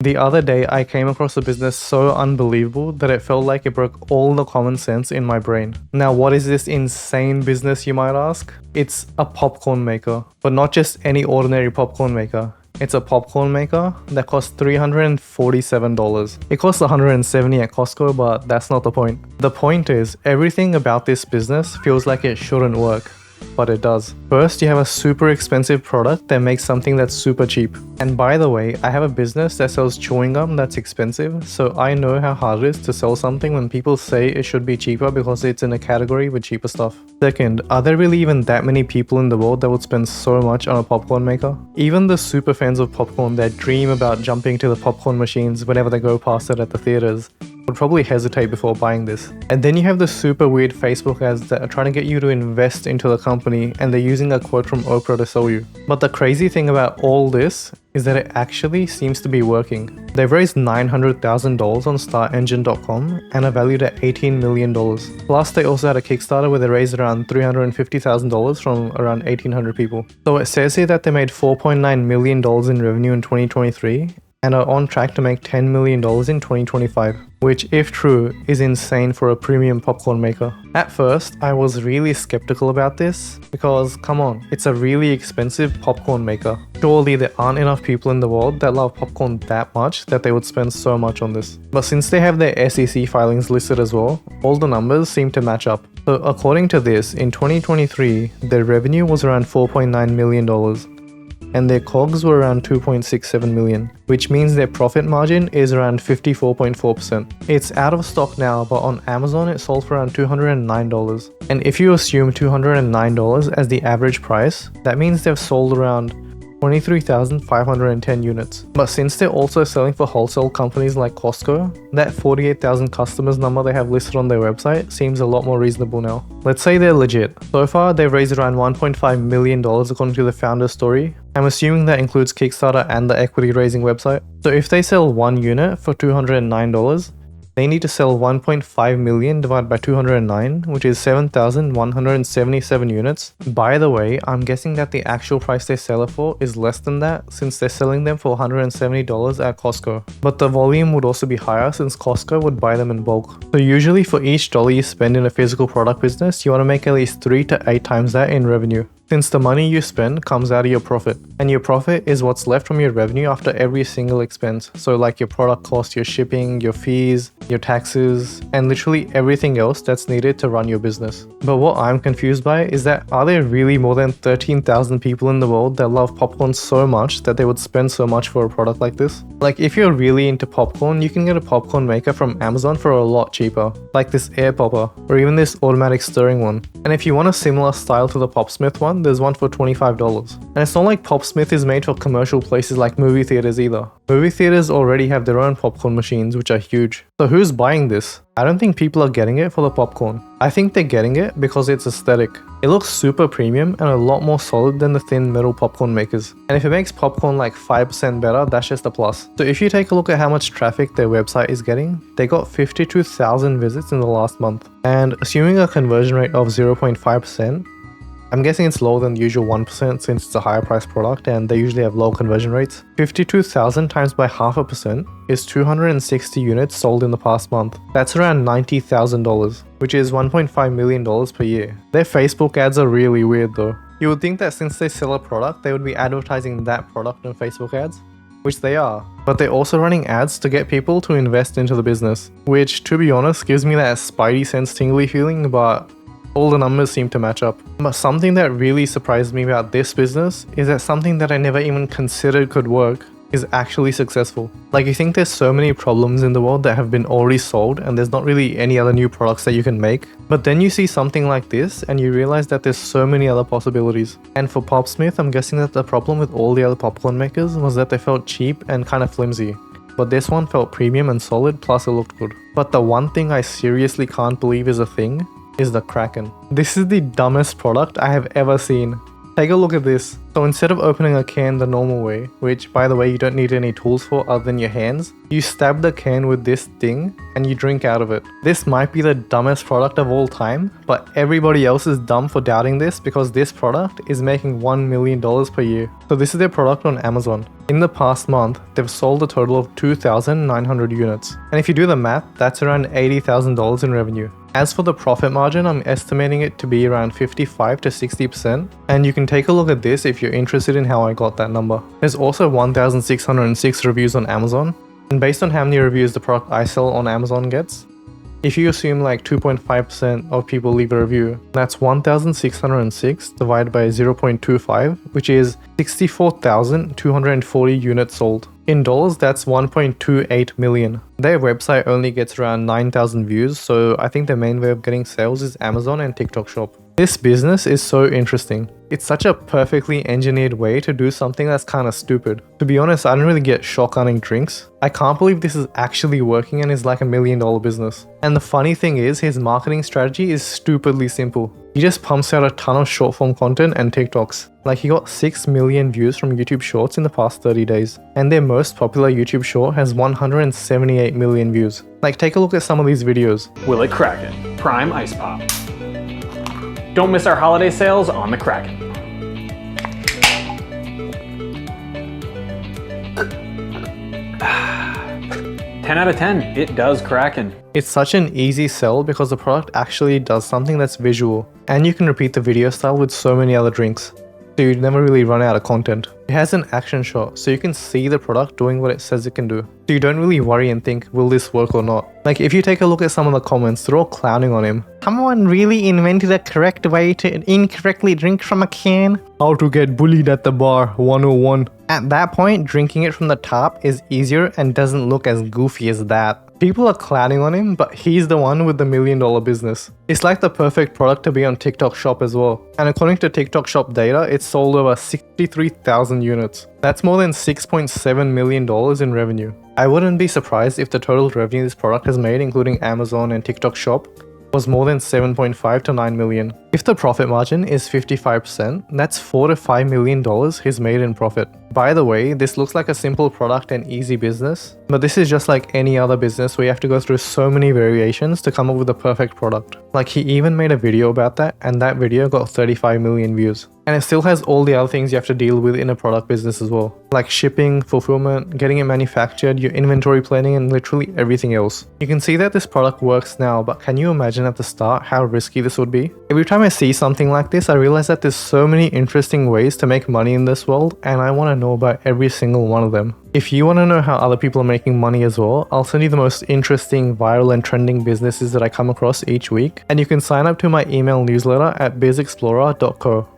The other day, I came across a business so unbelievable that it felt like it broke all the common sense in my brain. Now, what is this insane business, you might ask? It's a popcorn maker, but not just any ordinary popcorn maker. It's a popcorn maker that costs $347. It costs $170 at Costco, but that's not the point. The point is, everything about this business feels like it shouldn't work, but it does. First, you have a super expensive product that makes something that's super cheap. And by the way, I have a business that sells chewing gum that's expensive, so I know how hard it is to sell something when people say it should be cheaper because it's in a category with cheaper stuff. Second, are there really even that many people in the world that would spend so much on a popcorn maker? Even the super fans of popcorn that dream about jumping to the popcorn machines whenever they go past it at the theaters would probably hesitate before buying this. And then you have the super weird Facebook ads that are trying to get you to invest into the company, and they're using a quote from Oprah to sell you. But the crazy thing about all this is that it actually seems to be working. They've raised $900,000 on StartEngine.com and are valued at $18 million. Plus, they also had a Kickstarter where they raised around $350,000 from around 1,800 people. So it says here that they made $4.9 million in revenue in 2023 and are on track to make $10 million in 2025, which, if true, is insane for a premium popcorn maker. At first, I was really skeptical about this because, come on, it's a really expensive popcorn maker. Surely there aren't enough people in the world that love popcorn that much that they would spend so much on this. But since they have their SEC filings listed as well, all the numbers seem to match up. So according to this, in 2023, their revenue was around $4.9 million. And their COGS were around 2.67 million, which means their profit margin is around 54.4%. It's out of stock now, but on Amazon it sold for around $209. And if you assume $209 as the average price, that means they've sold around 23,510 units. But since they're also selling for wholesale companies like Costco, that 48,000 customers number they have listed on their website seems a lot more reasonable now. Let's say they're legit. So far, they've raised around $1.5 million according to the founder's story. I'm assuming that includes Kickstarter and the equity raising website. So if they sell one unit for $209, they need to sell 1.5 million divided by 209, which is 7,177 units. By the way, I'm guessing that the actual price they sell it for is less than that since they're selling them for $170 at Costco. But the volume would also be higher since Costco would buy them in bulk. So usually for each dollar you spend in a physical product business, you want to make at least 3 to 8 times that in revenue, since the money you spend comes out of your profit. And your profit is what's left from your revenue after every single expense. So like your product cost, your shipping, your fees, your taxes, and literally everything else that's needed to run your business. But what I'm confused by is that are there really more than 13,000 people in the world that love popcorn so much that they would spend so much for a product like this? Like if you're really into popcorn, you can get a popcorn maker from Amazon for a lot cheaper, like this air popper, or even this automatic stirring one. And if you want a similar style to the Popsmith one, there's one for $25. And it's not like Popsmith is made for commercial places like movie theaters either. Movie theaters already have their own popcorn machines, which are huge. So who's buying this? I don't think people are getting it for the popcorn. I think they're getting it because it's aesthetic. It looks super premium and a lot more solid than the thin metal popcorn makers. And if it makes popcorn like 5% better, that's just a plus. So if you take a look at how much traffic their website is getting, they got 52,000 visits in the last month. And assuming a conversion rate of 0.5%, I'm guessing it's lower than the usual 1% since it's a higher price product and they usually have low conversion rates. 52,000 times by 0.5% is 260 units sold in the past month. That's around $90,000, which is $1.5 million per year. Their Facebook ads are really weird though. You would think that since they sell a product, they would be advertising that product on Facebook ads, which they are. But they're also running ads to get people to invest into the business, which to be honest gives me that spidey sense tingly feeling, but all the numbers seem to match up. But something that really surprised me about this business is that something that I never even considered could work is actually successful. Like you think there's so many problems in the world that have been already solved and there's not really any other new products that you can make. But then you see something like this and you realize that there's so many other possibilities. And for Popsmith, I'm guessing that the problem with all the other popcorn makers was that they felt cheap and kind of flimsy. But this one felt premium and solid, plus it looked good. But the one thing I seriously can't believe is a thing is the Kraken. This is the dumbest product I have ever seen. Take a look at this. So instead of opening a can the normal way, which by the way you don't need any tools for other than your hands, you stab the can with this thing and you drink out of it. This might be the dumbest product of all time, but everybody else is dumb for doubting this because this product is making $1 million per year. So this is their product on Amazon. In the past month, they've sold a total of 2,900 units. And if you do the math, that's around $80,000 in revenue. As for the profit margin, I'm estimating it to be around 55 to 60%. And you can take a look at this if you're interested in how I got that number. There's also 1,606 reviews on Amazon. And based on how many reviews the product I sell on Amazon gets, if you assume like 2.5% of people leave a review, that's 1,606 divided by 0.25, which is 64,240 units sold. In dollars, that's 1.28 million. Their website only gets around 9,000 views, so I think their main way of getting sales is Amazon and TikTok Shop. This business is so interesting. It's such a perfectly engineered way to do something that's kind of stupid. To be honest, I don't really get shotgunning drinks. I can't believe this is actually working and is like $1 million business. And the funny thing is, his marketing strategy is stupidly simple. He just pumps out a ton of short form content and TikToks. Like he got 6 million views from YouTube Shorts in the past 30 days. And their most popular YouTube short has 178 million views. Like take a look at some of these videos. Will it Kraken? Prime Ice Pop. Don't miss our holiday sales on the Kraken. 10 out of 10, it does Kraken. It's such an easy sell because the product actually does something that's visual. And you can repeat the video style with so many other drinks. So you'd never really run out of content. It has an action shot, so you can see the product doing what it says it can do. So you don't really worry and think, will this work or not? Like if you take a look at some of the comments, they're all clowning on him. Someone really invented a correct way to incorrectly drink from a can? How to get bullied at the bar 101. At that point, drinking it from the top is easier and doesn't look as goofy as that. People are clowning on him, but he's the one with the $1 million business. It's like the perfect product to be on TikTok Shop as well. And according to TikTok Shop data, it's sold over 63,000 units. That's more than $6.7 million in revenue. I wouldn't be surprised if the total revenue this product has made, including Amazon and TikTok Shop, was more than 7.5 to 9 million. If the profit margin is 55%, that's $4 to $5 million he's made in profit. By the way, this looks like a simple product and easy business, but this is just like any other business where you have to go through so many variations to come up with the perfect product. Like he even made a video about that, and that video got 35 million views. And it still has all the other things you have to deal with in a product business as well. Like shipping, fulfillment, getting it manufactured, your inventory planning, and literally everything else. You can see that this product works now, but can you imagine at the start how risky this would be? Every time I see something like this, I realize that there's so many interesting ways to make money in this world, and I want to know about every single one of them. If you want to know how other people are making money as well, I'll send you the most interesting, viral and trending businesses that I come across each week, and you can sign up to my email newsletter at bizexplorer.co.